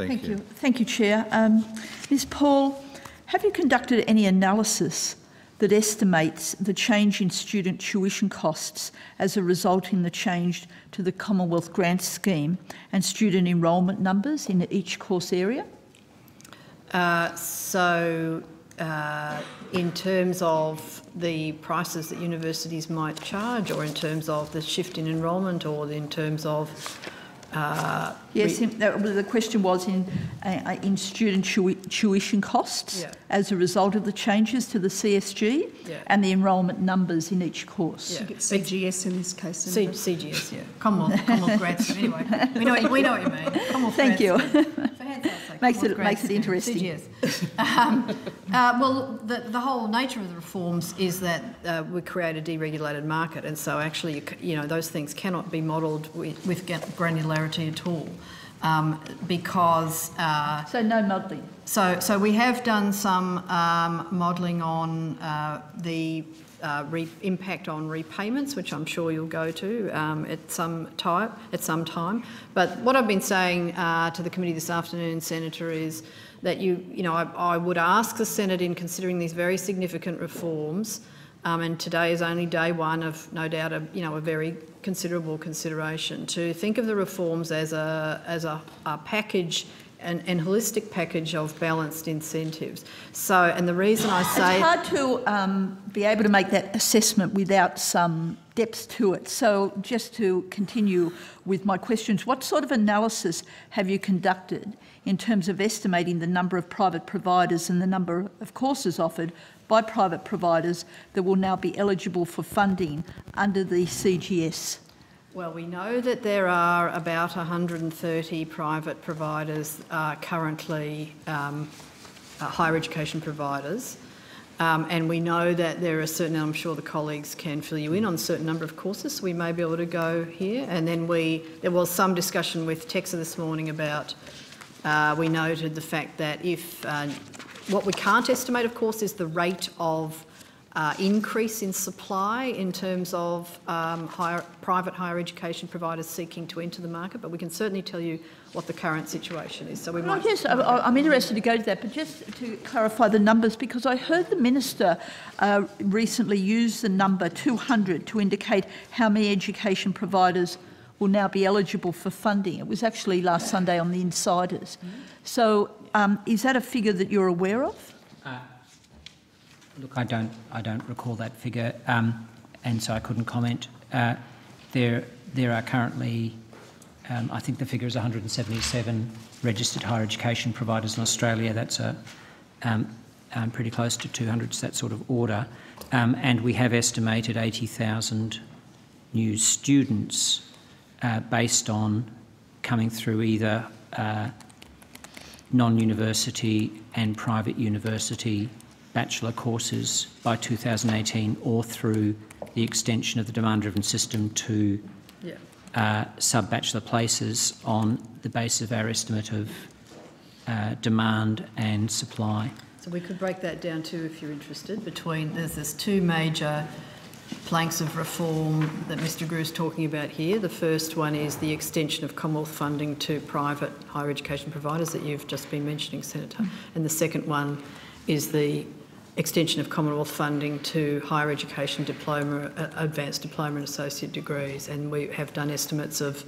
Thank you. Thank you, Chair. Ms Paul, have you conducted any analysis that estimates the change in student tuition costs as a result in the change to the Commonwealth Grant Scheme and student enrolment numbers in each course area? In terms of the prices that universities might charge, or in terms of the shift in enrolment, or in terms of... yes, the question was in student tuition costs as a result of the changes to the CSG and the enrolment numbers in each course. Yeah. CGS in this case. CGS, yeah. Commonwealth Grant Scheme. Anyway, we know what you mean. Commonwealth Thank you. Makes it interesting. CGS. Well, the whole nature of the reforms is that we create a deregulated market, and so actually, those things cannot be modelled with granularity at all, because... so no modelling? So we have done some modelling on the impact on repayments, which I'm sure you'll go to at some time. But what I've been saying to the committee this afternoon, Senator, is that I would ask the Senate, in considering these very significant reforms, and today is only day one of, no doubt, a very considerable consideration, to think of the reforms as a package. And holistic package of balanced incentives. So, and the reason I say... It's hard to be able to make that assessment without some depth to it. So just to continue with my questions, what sort of analysis have you conducted in terms of estimating the number of private providers and the number of courses offered by private providers that will now be eligible for funding under the CGS? Well, we know that there are about 130 private providers currently, higher education providers, and we know that there are certain, I'm sure the colleagues can fill you in on a certain number of courses, so we may be able to go here. And then there was some discussion with TEQSA this morning about, we noted the fact that if, what we can't estimate, of course, is the rate of increase in supply in terms of private higher education providers seeking to enter the market, but we can certainly tell you what the current situation is. So we might... Yes, I'm interested to go to that, but just to clarify the numbers, because I heard the Minister recently use the number 200 to indicate how many education providers will now be eligible for funding. It was actually last Sunday on the Insiders. So is that a figure that you're aware of? Look, I don't recall that figure, and so I couldn't comment. There are currently, I think the figure is 177 registered higher education providers in Australia. That's pretty close to 200, so that sort of order. And we have estimated 80,000 new students based on coming through either non-university and private university bachelor courses by 2018, or through the extension of the demand-driven system to sub-bachelor places on the basis of our estimate of demand and supply. So we could break that down too, if you're interested, between, there's two major planks of reform that Mr Grew is talking about here. The first one is the extension of Commonwealth funding to private higher education providers that you've just been mentioning, Senator. And the second one is the extension of Commonwealth funding to higher education diploma, advanced diploma and associate degrees, and we have done estimates of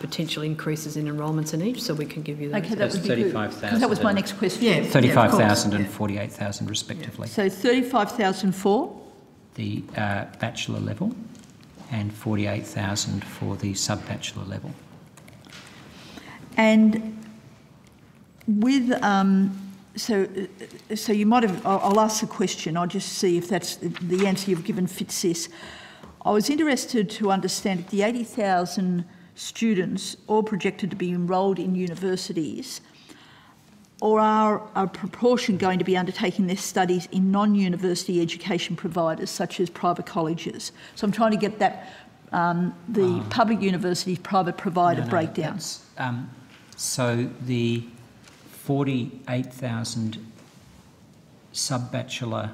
potential increases in enrolments in each, so we can give you those. Okay, that would be 35,000. That was my next question. Yeah, 35,000 and 48,000 respectively. So 35,000 for? The bachelor level, and 48,000 for the sub-bachelor level. And with... So you might have... I'll ask the question. I'll just see if that's the answer you've given fits this. I was interested to understand if the 80,000 students all projected to be enrolled in universities, or are a proportion going to be undertaking their studies in non-university education providers such as private colleges? So I'm trying to get that, the public universities private provider breakdown. So the 48,000 sub-bachelor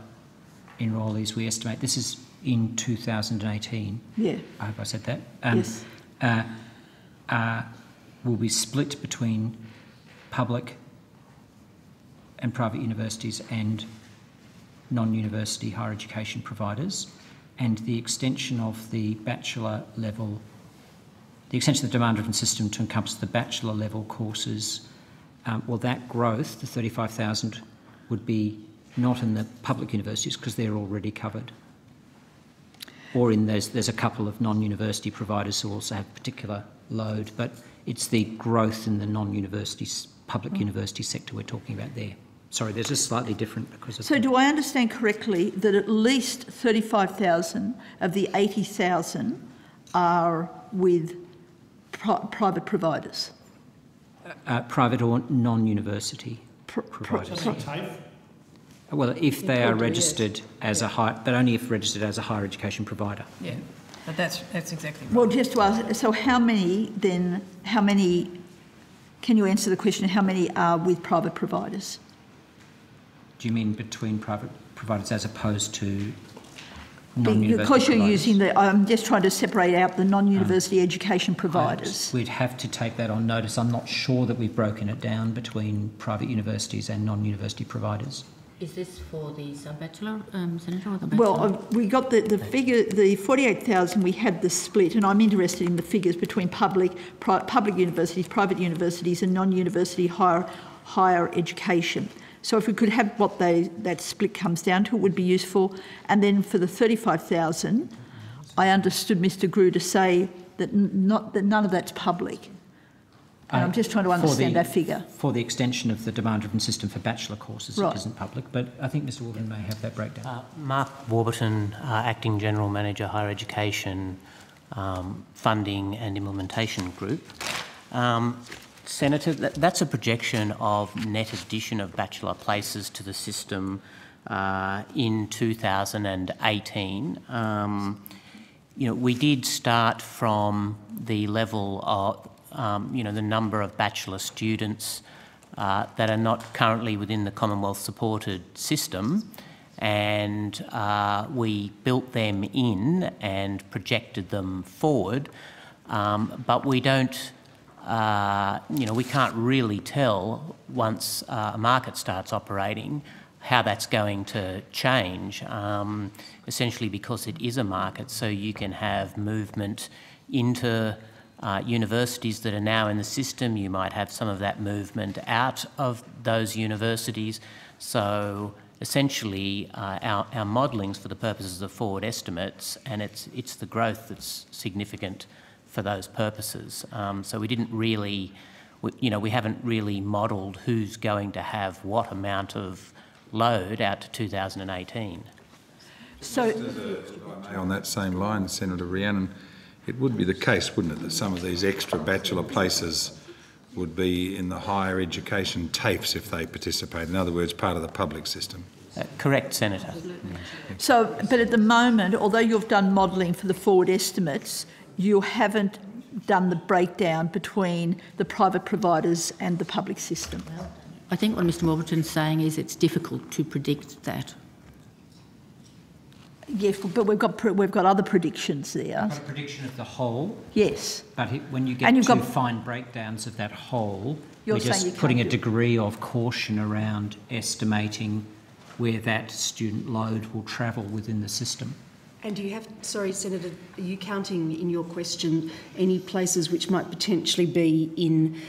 enrollees we estimate, this is in 2018. Yeah. I hope I said that. Yes. Will be split between public and private universities and non-university higher education providers, and the extension of the bachelor level, the extension of the demand-driven system to encompass the bachelor level courses, well, that growth, the 35,000, would be not in the public universities because they're already covered. Or in there's a couple of non-university providers who also have particular load, but it's the growth in the non-university, public university sector we're talking about there. Sorry, there's just slightly different because of... So do I understand correctly that at least 35,000 of the 80,000 are with private providers? Private or non-university providers. Well, if they are registered as a high, but only if registered as a higher education provider. Yeah, but that's exactly right. Well, just to ask, so how many, can you answer the question, how many are with private providers? Do you mean between private providers as opposed to non-university Because you're providers? using I'm just trying to separate out the non-university education providers. We'd have to take that on notice. I'm not sure that we've broken it down between private universities and non-university providers. Is this for the sub-bachelor, Senator, or the bachelor? Well, we got the figure, the 48,000, we had the split, and I'm interested in the figures between public universities, private universities and non-university higher education. So if we could have what that split comes down to, it would be useful. And then for the 35,000, I understood Mr Grew to say that none of that's public. And I'm just trying to understand that figure. For the extension of the demand-driven system for bachelor courses, right. It isn't public, but I think Mr Warburton may have that breakdown. Mark Warburton, Acting General Manager, Higher Education Funding and Implementation Group. Senator, that's a projection of net addition of bachelor places to the system in 2018. We did start from the level of the number of bachelor students that are not currently within the Commonwealth supported system, and we built them in and projected them forward, but we don't, we can't really tell once a market starts operating how that's going to change, essentially because it is a market, so you can have movement into universities that are now in the system. You might have some of that movement out of those universities. So essentially our modelling's for the purposes of forward estimates, and it's the growth that's significant for those purposes. So we didn't really, we haven't really modelled who's going to have what amount of load out to 2018. So, on that same line, Senator Rhiannon, it would be the case, wouldn't it, that some of these extra bachelor places would be in the higher education TAFEs if they participate, in other words, part of the public system? Correct, Senator. So, but at the moment, although you've done modelling for the forward estimates, you haven't done the breakdown between the private providers and the public system. I think what Mr Warburton's saying is it's difficult to predict that. Yes, but we've got other predictions there. Got a prediction of the whole. Yes. But when you get to fine breakdowns of that whole, we're just putting a degree of caution around estimating where that student load will travel within the system. And do you have, sorry, Senator, are you counting in your question any places which might potentially be in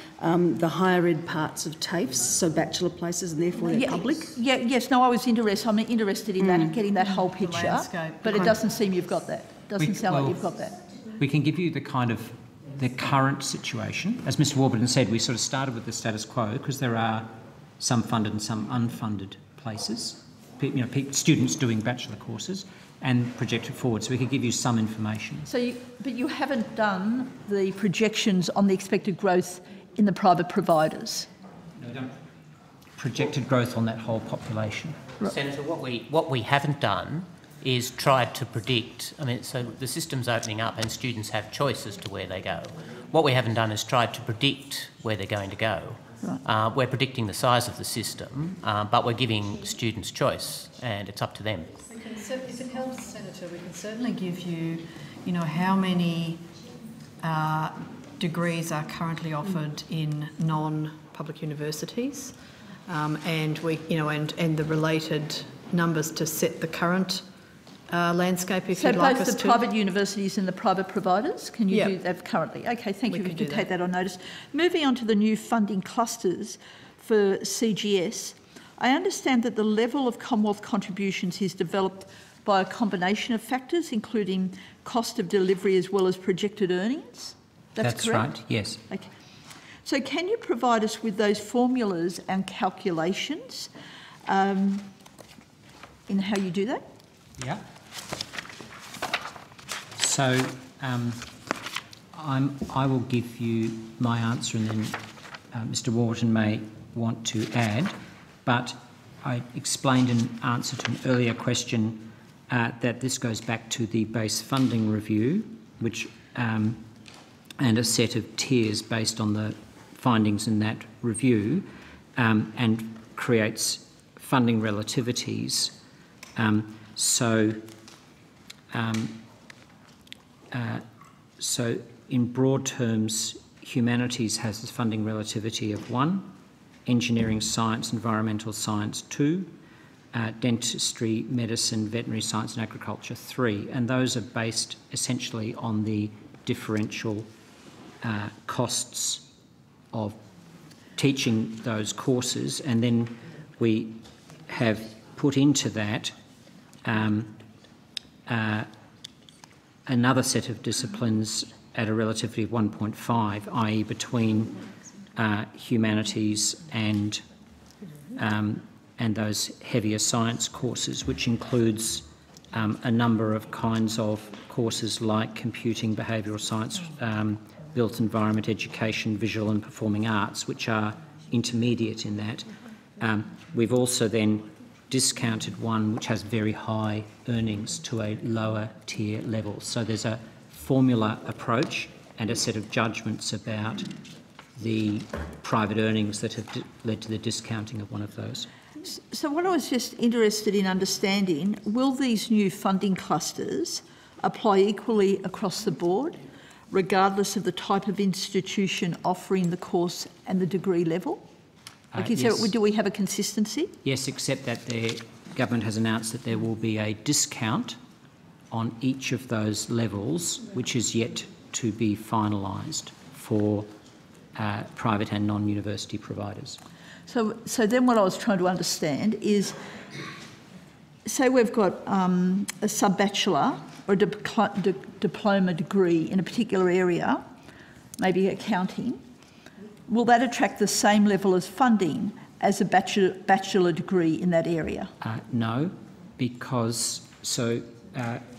the higher ed parts of TAFEs, so bachelor places, and therefore they're public? Yes, no, I'm interested in that, getting that whole picture, but it doesn't seem you've got that. Doesn't sound like you've got that. We can give you the current situation. As Mr Warburton said, we sort of started with the status quo because there are some funded and some unfunded places, students doing bachelor courses, and project it forward, so we could give you some information. So, but you haven't done the projections on the expected growth in the private providers? No, we don't. Projected growth on that whole population. Right. Senator, what we haven't done is tried to predict, so the system's opening up and students have choice as to where they go. What we haven't done is tried to predict where they're going to go. Right. We're predicting the size of the system, but we're giving students choice, and it's up to them. If it helps, Senator, we can certainly give you, how many degrees are currently offered in public universities, and the related numbers to set the current landscape, if you'd like us to. So both the private universities and the private providers, can you do that currently? Okay, thank you. We can take that on notice. Moving on to the new funding clusters for CGS, I understand that the level of Commonwealth contributions is developed by a combination of factors, including cost of delivery as well as projected earnings. That's correct? Right, yes. Okay. So can you provide us with those formulas and calculations in how you do that? Yeah. So I will give you my answer, and then Mr. Warburton may want to add, but I explained in answer to an earlier question that this goes back to the base funding review, which and a set of tiers based on the findings in that review, and creates funding relativities. So in broad terms, humanities has a funding relativity of 1, engineering, science, environmental science 2, dentistry, medicine, veterinary science and agriculture 3, and those are based essentially on the differential costs of teaching those courses, and then we have put into that another set of disciplines at a relativity of 1.5, i.e. between humanities and those heavier science courses, which includes a number of kinds of courses like computing, behavioural science, built environment education, visual and performing arts, which are intermediate in that. We've also then discounted one which has very high earnings to a lower tier level. So there's a formula approach and a set of judgments about the private earnings that have led to the discounting of one of those. So what I was just interested in understanding, will these new funding clusters apply equally across the board, regardless of the type of institution offering the course and the degree level? Yes. Do we have a consistency? Yes, except that the government has announced that there will be a discount on each of those levels, which is yet to be finalised for private and non-university providers. So then what I was trying to understand is, say we've got a sub-bachelor or a diploma degree in a particular area, maybe accounting, will that attract the same level of funding as a bachelor degree in that area? No, because,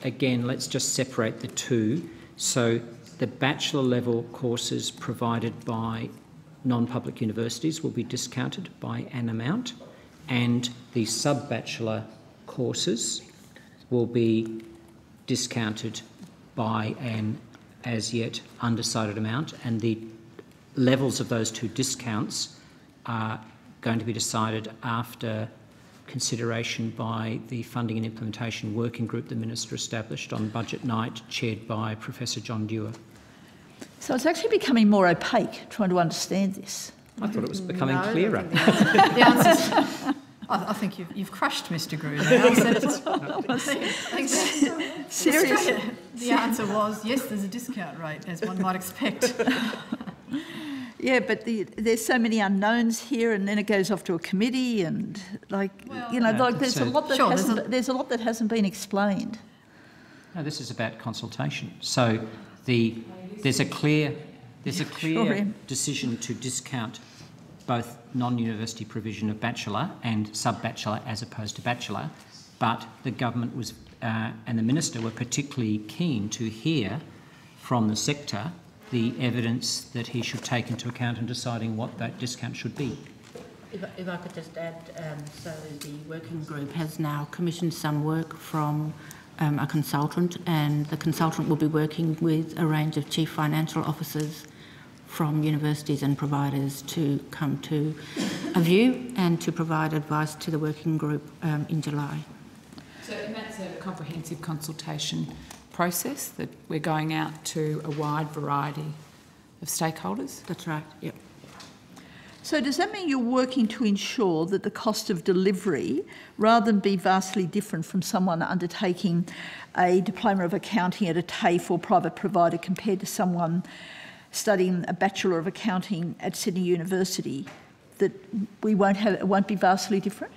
again, let's just separate the two. So the bachelor level courses provided by non-public universities will be discounted by an amount, and the sub-bachelor courses will be discounted by an as yet undecided amount, and the levels of those two discounts are going to be decided after consideration by the Funding and Implementation Working Group the Minister established on budget night, chaired by Professor John Dewar. So it's actually becoming more opaque, trying to understand this. I thought it was becoming clearer. The answer's, I think you've crushed Mr. Grew now. Seriously? The answer was, yes, there's a discount rate, as one might expect. Yeah, but there's so many unknowns here, and then it goes off to a committee, and there's a lot that hasn't been explained. No, this is about consultation. So there's a clear decision to discount both non-university provision of bachelor and sub-bachelor as opposed to bachelor, but the government was and the minister were particularly keen to hear from the sector the evidence that he should take into account in deciding what that discount should be. If I could just add, so the working group has now commissioned some work from a consultant, and the consultant will be working with a range of chief financial officers from universities and providers to come to a view and to provide advice to the working group in July. So, and that's a comprehensive consultation process that we're going out to a wide variety of stakeholders? That's right, yep. So does that mean you're working to ensure that the cost of delivery, rather than be vastly different from someone undertaking a Diploma of Accounting at a TAFE or private provider compared to someone studying a Bachelor of Accounting at Sydney University, that it won't be vastly different?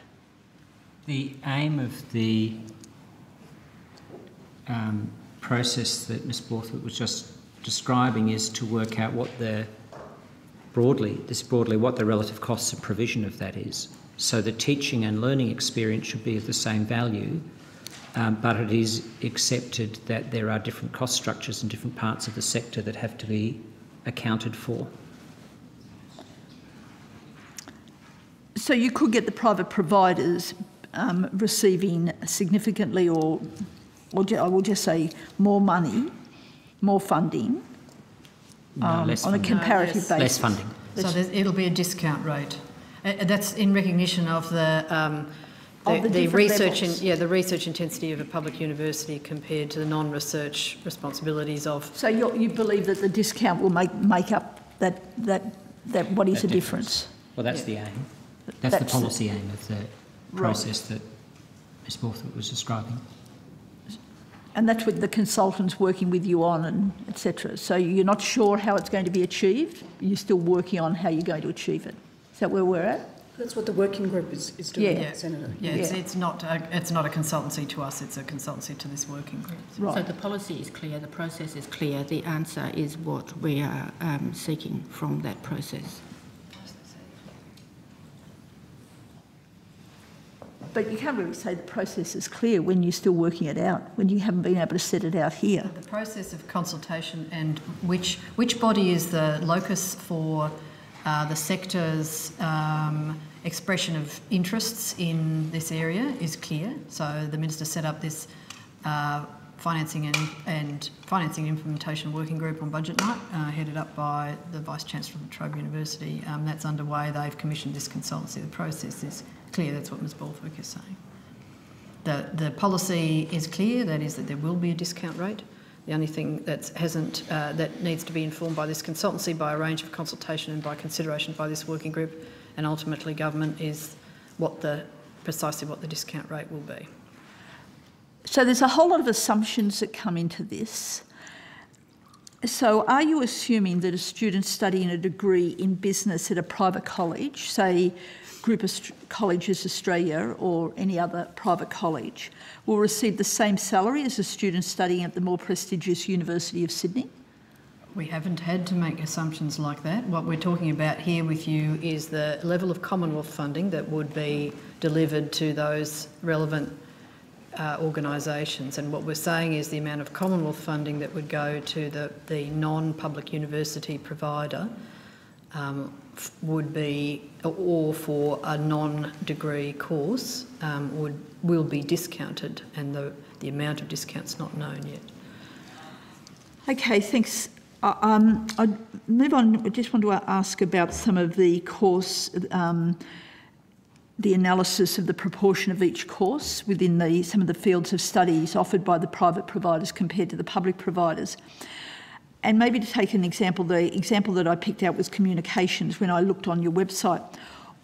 The aim of the process that Ms Borthwick was just describing is to work out what the broadly what the relative costs of provision of that is. So the teaching and learning experience should be of the same value, but it is accepted that there are different cost structures in different parts of the sector that have to be accounted for. So you could get the private providers receiving significantly, or I will just say more money, more funding, Less on a funding. comparative basis. Less funding. So it'll be a discount rate. That's in recognition of the research the research intensity of a public university compared to the non-research responsibilities of. So you believe that the discount will make up that what is the difference? Well, that's the aim. That's the policy aim of the process that Ms Borthwick was describing. And that's what the consultant's working with you on, and etc. So you're not sure how it's going to be achieved. You're still working on how you're going to achieve it. Is that where we're at? That's what the working group is doing, Yeah. Senator. Yeah, it's not a consultancy to us, it's a consultancy to this working group. Right. So the policy is clear, the process is clear, the answer is what we are seeking from that process. But you can't really say the process is clear when you're still working it out, when you haven't been able to set it out here. The process of consultation and which body is the locus for the sector's expression of interests in this area is clear. So the Minister set up this financing and implementation working group on budget night, headed up by the Vice-Chancellor of La Trobe University. That's underway. They've commissioned this consultancy. The process is clear. That's what Ms Borthwick is saying. The policy is clear. That is that there will be a discount rate. The only thing that needs to be informed by this consultancy, by a range of consultation and by consideration by this working group and ultimately government, is precisely what the discount rate will be. So there's a whole lot of assumptions that come into this. So are you assuming that a student studying a degree in business at a private college, say Group of Colleges Australia or any other private college, will receive the same salary as a student studying at the more prestigious University of Sydney? We haven't had to make assumptions like that. What we're talking about here with you is the level of Commonwealth funding that would be delivered to those relevant organisations, and what we're saying is the amount of Commonwealth funding that would go to the non-public university provider would be, or for a non-degree course, will be discounted, and the amount of discount's not known yet. Okay, thanks. I'd move on. I just want to ask about some of the course, the analysis of the proportion of each course within some of the fields of studies offered by the private providers compared to the public providers. And maybe to take an example, the example that I picked out was communications. When I looked on your website,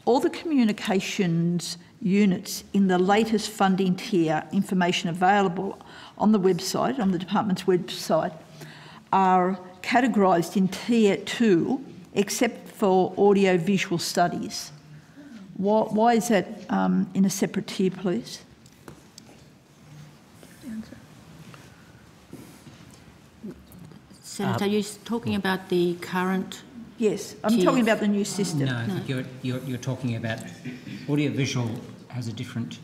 all the communications units in the latest funding tier information available on the website, on the department's website, are categorised in tier 2, except for audio-visual studies. Why is that in a separate tier, please? Senator, are you talking about the current? Yes, I'm talking about the new system. No, I think you're talking about audiovisual has a different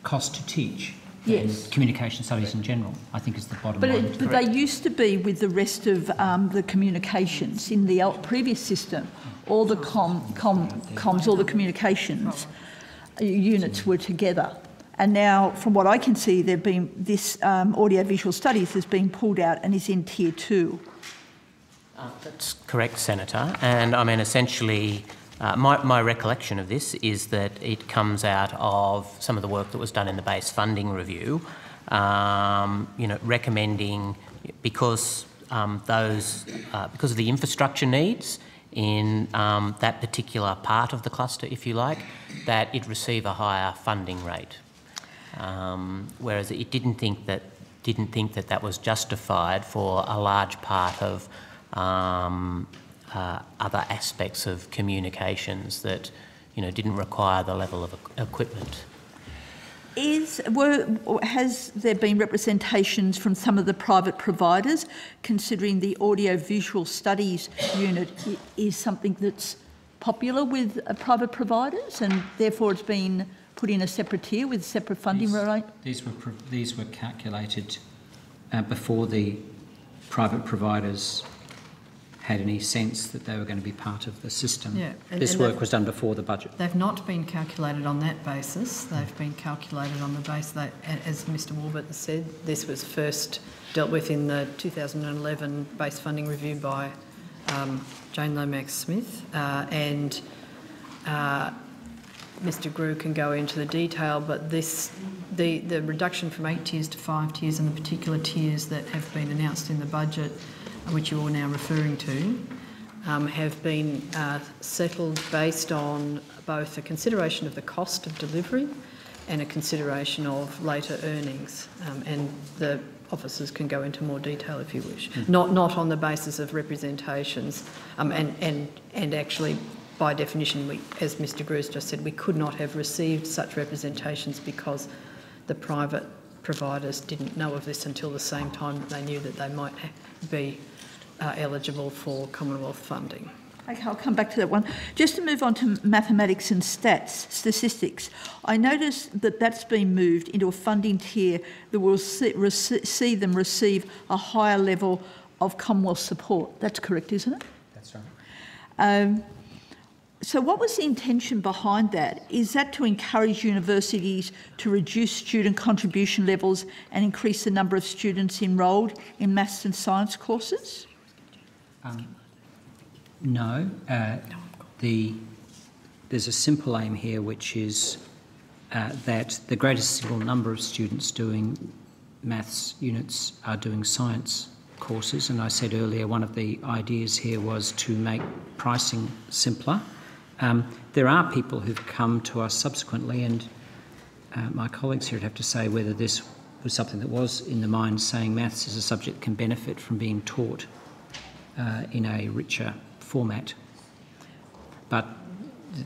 cost to teach than communication studies in general, I think is the bottom line. But they used to be with the rest of the communications in the previous system. All the comms, all the communications units were together. And now, from what I can see, this audio-visual studies has been pulled out and is in tier 2. That's correct, Senator. And I mean, essentially, my recollection of this is that it comes out of some of the work that was done in the base funding review, recommending because of the infrastructure needs, in that particular part of the cluster, if you like, that it receive a higher funding rate. Whereas it didn't think that that was justified for a large part of other aspects of communications that, you know, didn't require the level of equipment. Has there been representations from some of the private providers, considering the audio-visual studies unit is something that's popular with private providers, and therefore it's been put in a separate tier with separate funding rate? These were calculated before the private providers had any sense that they were going to be part of the system. Yeah, this work was done before the budget. They've not been calculated on that basis. They've been calculated on the basis that, as Mr Warburton said, this was first dealt with in the 2011 base funding review by Jane Lomax-Smith, and Mr Grew can go into the detail, but the reduction from 8 tiers to 5 tiers and the particular tiers that have been announced in the budget, which you're now referring to, have been settled based on both a consideration of the cost of delivery and a consideration of later earnings. And the officers can go into more detail if you wish. Not on the basis of representations. And actually, by definition, as Mr Grews just said, we could not have received such representations because the private providers didn't know of this until the same time that they knew that they might be eligible for Commonwealth funding. Okay, I'll come back to that one. Just to move on to mathematics and statistics, I noticed that that's been moved into a funding tier that will see them receive a higher level of Commonwealth support. That's correct, isn't it? That's right. So what was the intention behind that? Is that to encourage universities to reduce student contribution levels and increase the number of students enrolled in maths and science courses? No. There's a simple aim here, which is that the greatest single number of students doing maths units are doing science courses. And I said earlier, one of the ideas here was to make pricing simpler. There are people who've come to us subsequently, and my colleagues here would have to say whether this was something that was in the mind, saying maths as a subject can benefit from being taught in a richer format. But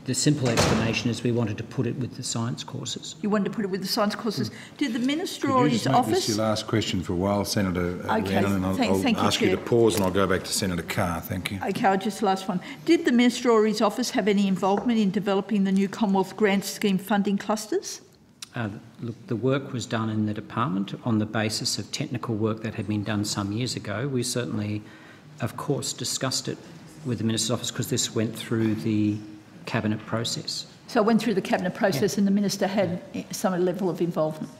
the simple explanation is we wanted to put it with the science courses. You wanted to put it with the science courses. Did the Minister Could or you his just make office... this your last question for a while, Senator Rhiannon, and I'll ask you to pause and I'll go back to Senator Carr. Thank you. Okay, I'll just the last one. Did the Minister or his office have any involvement in developing the new Commonwealth Grant Scheme funding clusters? Look, the work was done in the department on the basis of technical work that had been done some years ago. We certainly, of course, discussed it with the Minister's office because this went through the Cabinet process. So it went through the Cabinet process, and the Minister had some level of involvement?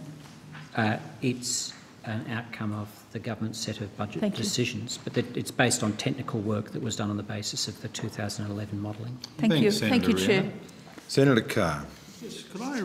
It's an outcome of the government's set of budget decisions, but it's based on technical work that was done on the basis of the 2011 modelling. Thank you. Thank you, Chair. Senator Carr. Yes, could I